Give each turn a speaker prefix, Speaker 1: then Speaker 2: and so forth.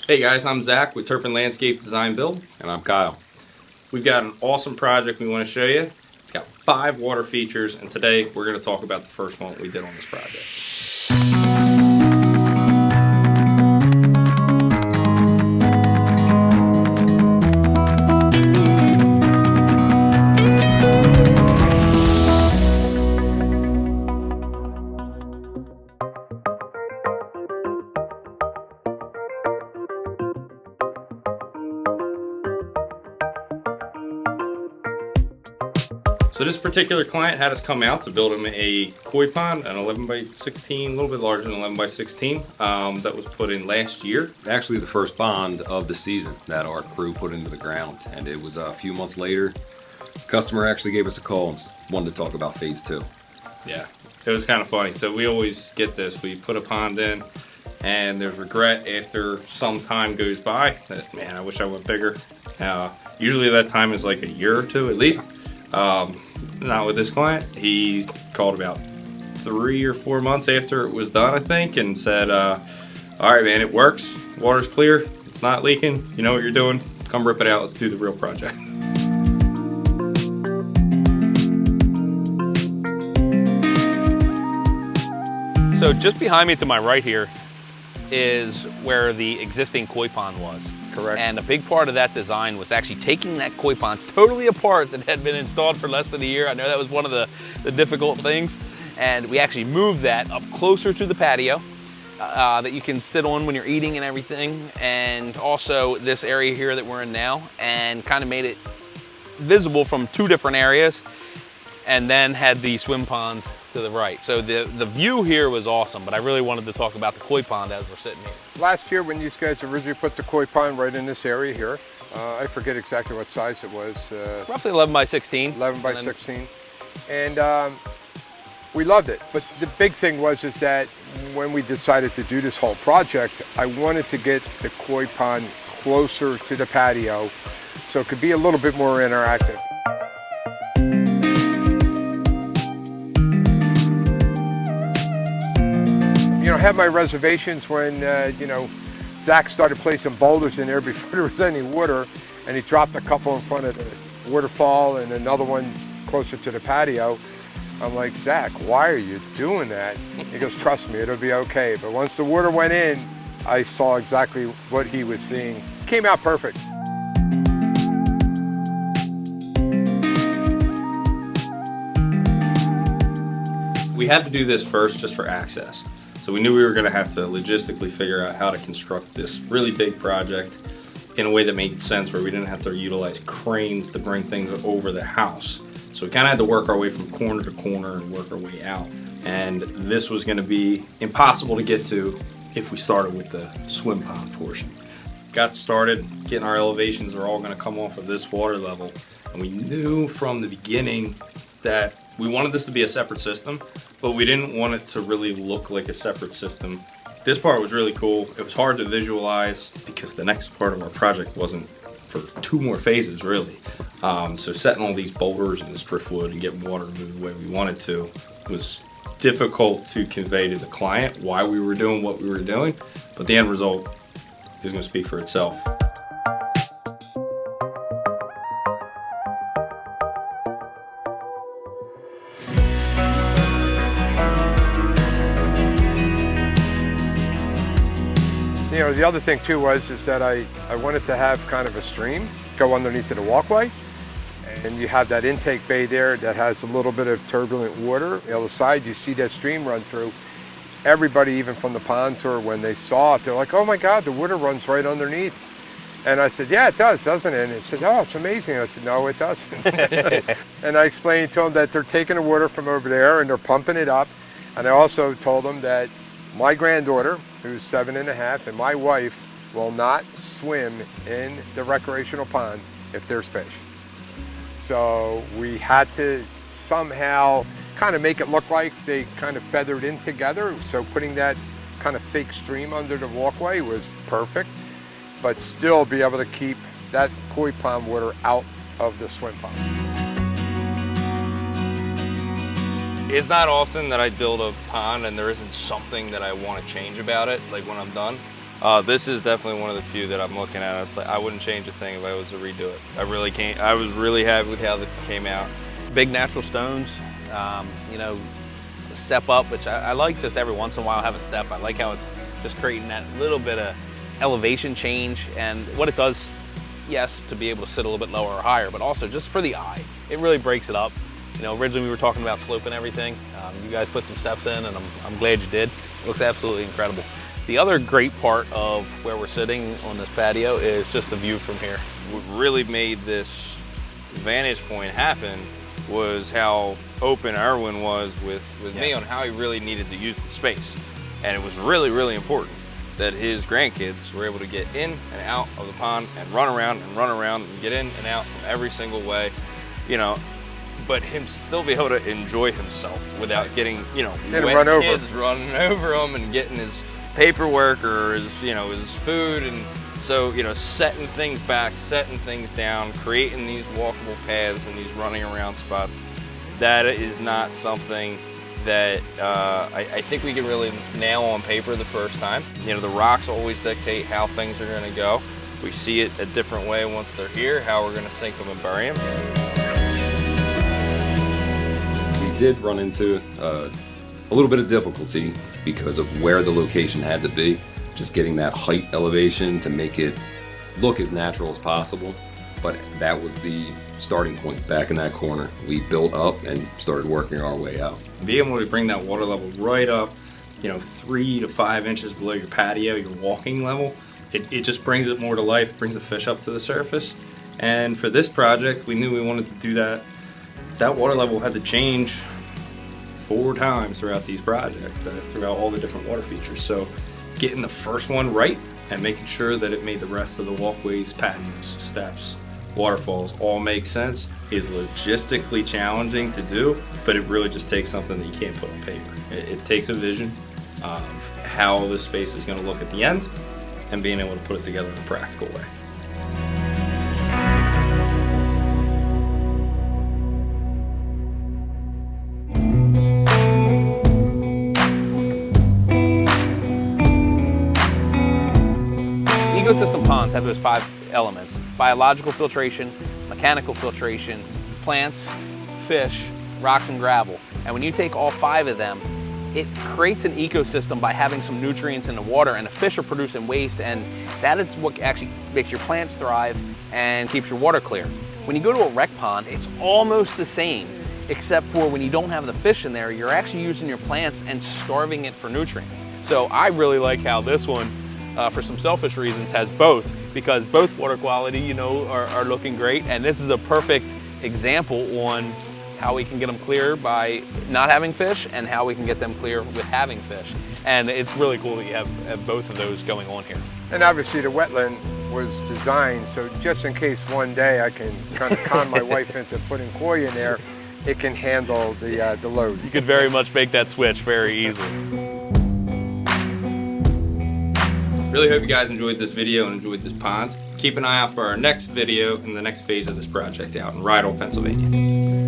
Speaker 1: Hey guys, I'm Zach with Turpin Landscape Design Build.
Speaker 2: And I'm Kyle.
Speaker 1: We've got an awesome project we want to show you. It's got 5 water features, and today we're going to talk about the first one we did on this project. So this particular client had us come out to build him a koi pond, an 11 by 16, a little bit larger than 11 by 16, that was put in last year.
Speaker 2: Actually the first pond of the season that our crew put into the ground, and it was a few months later. The customer actually gave us a call and wanted to talk about phase 2.
Speaker 1: Yeah, it was kind of funny. So we always get this, we put a pond in and there's regret after some time goes by that, man, I wish I went bigger. Usually that time is like a year or two at least. Not with this client. He called about 3 or 4 months after it was done, I think, and said, all right, man, it works. Water's clear. It's not leaking. You know what you're doing. Come rip it out. Let's do the real project.
Speaker 3: So just behind me to my right here is where the existing koi pond was.
Speaker 4: Correct.
Speaker 3: And a big part of that design was actually taking that koi pond totally apart that had been installed for less than a year. I know that was one of the difficult things. And we actually moved that up closer to the patio that you can sit on when you're eating and everything. And also this area here that we're in now, and kind of made it visible from 2 different areas, and then had the swim pond to the right. So the view here was awesome, but I really wanted to talk about the koi pond as we're sitting here.
Speaker 4: Last year when these guys originally put the koi pond right in this area here, I forget exactly what size it was.
Speaker 3: Roughly 11 by 16.
Speaker 4: 11 by 16. And we loved it. But the big thing was is that when we decided to do this whole project, I wanted to get the koi pond closer to the patio so it could be a little bit more interactive. You know, I had my reservations when, Zach started placing boulders in there before there was any water, and he dropped a couple in front of the waterfall and another one closer to the patio. I'm like, Zach, why are you doing that? He goes, trust me, it'll be okay. But once the water went in, I saw exactly what he was seeing. It came out perfect.
Speaker 1: We had to do this first just for access. So we knew we were going to have to logistically figure out how to construct this really big project in a way that made sense, where we didn't have to utilize cranes to bring things over the house. So we kind of had to work our way from corner to corner and work our way out. And this was going to be impossible to get to if we started with the swim pond portion. Got started, getting our elevations are all going to come off of this water level. And we knew from the beginning that we wanted this to be a separate system, but we didn't want it to really look like a separate system. This part was really cool. It was hard to visualize because the next part of our project wasn't for 2 more phases, really. So setting all these boulders and this driftwood and getting water moving the way we wanted to was difficult to convey to the client why we were doing what we were doing, but the end result is going to speak for itself.
Speaker 4: You know, the other thing too was is that I wanted to have kind of a stream go underneath of the walkway, and you have that intake bay there that has a little bit of turbulent water. The other side, you see that stream run through. Everybody, even from the pond tour, when they saw it, they're like, oh my God, the water runs right underneath. And I said, yeah, it does, doesn't it? And they said, oh, it's amazing. I said, no, it doesn't. And I explained to them that they're taking the water from over there and they're pumping it up. And I also told them that my granddaughter, who's 7.5, and my wife will not swim in the recreational pond if there's fish. So we had to somehow kind of make it look like they kind of feathered in together. So putting that kind of fake stream under the walkway was perfect, but still be able to keep that koi pond water out of the swim pond.
Speaker 3: It's not often that I build a pond and there isn't something that I want to change about it, like when I'm done.
Speaker 1: This is definitely one of the few that I'm looking at. It's like, I wouldn't change a thing if I was to redo it. I really can't. I was really happy with how it came out.
Speaker 3: Big natural stones, you know, step up, which I like just every once in a while have a step. I like how it's just creating that little bit of elevation change, and what it does, yes, to be able to sit a little bit lower or higher, but also just for the eye, it really breaks it up. You know, originally we were talking about slope and everything. You guys put some steps in, and I'm glad you did. It looks absolutely incredible. The other great part of where we're sitting on this patio is just the view from here.
Speaker 1: What really made this vantage point happen was how open Erwin was with me on how he really needed to use the space. And it was really, really important that his grandkids were able to get in and out of the pond and run around and get in and out from every single way, you know, but him still be able to enjoy himself without getting, you know, wet kids running over him and getting his paperwork or his, you know, his food. And so, you know, setting things back, setting things down, creating these walkable paths and these running around spots, that is not something that I think we can really nail on paper the first time. You know, the rocks always dictate how things are going to go. We see it a different way once they're here, how we're going to sink them and bury them.
Speaker 2: We did run into a little bit of difficulty because of where the location had to be, just getting that height elevation to make it look as natural as possible. But that was the starting point back in that corner. We built up and started working our way out.
Speaker 1: Being able to bring that water level right up, you know, 3 to 5 inches below your patio, your walking level, it just brings it more to life, brings the fish up to the surface. And for this project, we knew we wanted to do that. That water level had to change 4 times throughout these projects, throughout all the different water features. So getting the first one right and making sure that it made the rest of the walkways, patios, steps, waterfalls all make sense is logistically challenging to do, but it really just takes something that you can't put on paper. It takes a vision of how the space is going to look at the end and being able to put it together in a practical way.
Speaker 3: Ecosystem ponds have those 5 elements: biological filtration, mechanical filtration, plants, fish, rocks, and gravel. And when you take all 5 of them, it creates an ecosystem by having some nutrients in the water, and the fish are producing waste, and that is what actually makes your plants thrive and keeps your water clear. When you go to a rec pond, it's almost the same, except for when you don't have the fish in there, you're actually using your plants and starving it for nutrients. So I really like how this one, for some selfish reasons, has both, because both water quality, you know, are looking great, and this is a perfect example on how we can get them clear by not having fish and how we can get them clear with having fish. And it's really cool that you have both of those going on here.
Speaker 4: And obviously the wetland was designed so just in case one day I can kind of con my wife into putting koi in there, it can handle the load.
Speaker 3: You could very much make that switch very easily.
Speaker 1: Really hope you guys enjoyed this video and enjoyed this pond. Keep an eye out for our next video in the next phase of this project out in Rydal, Pennsylvania.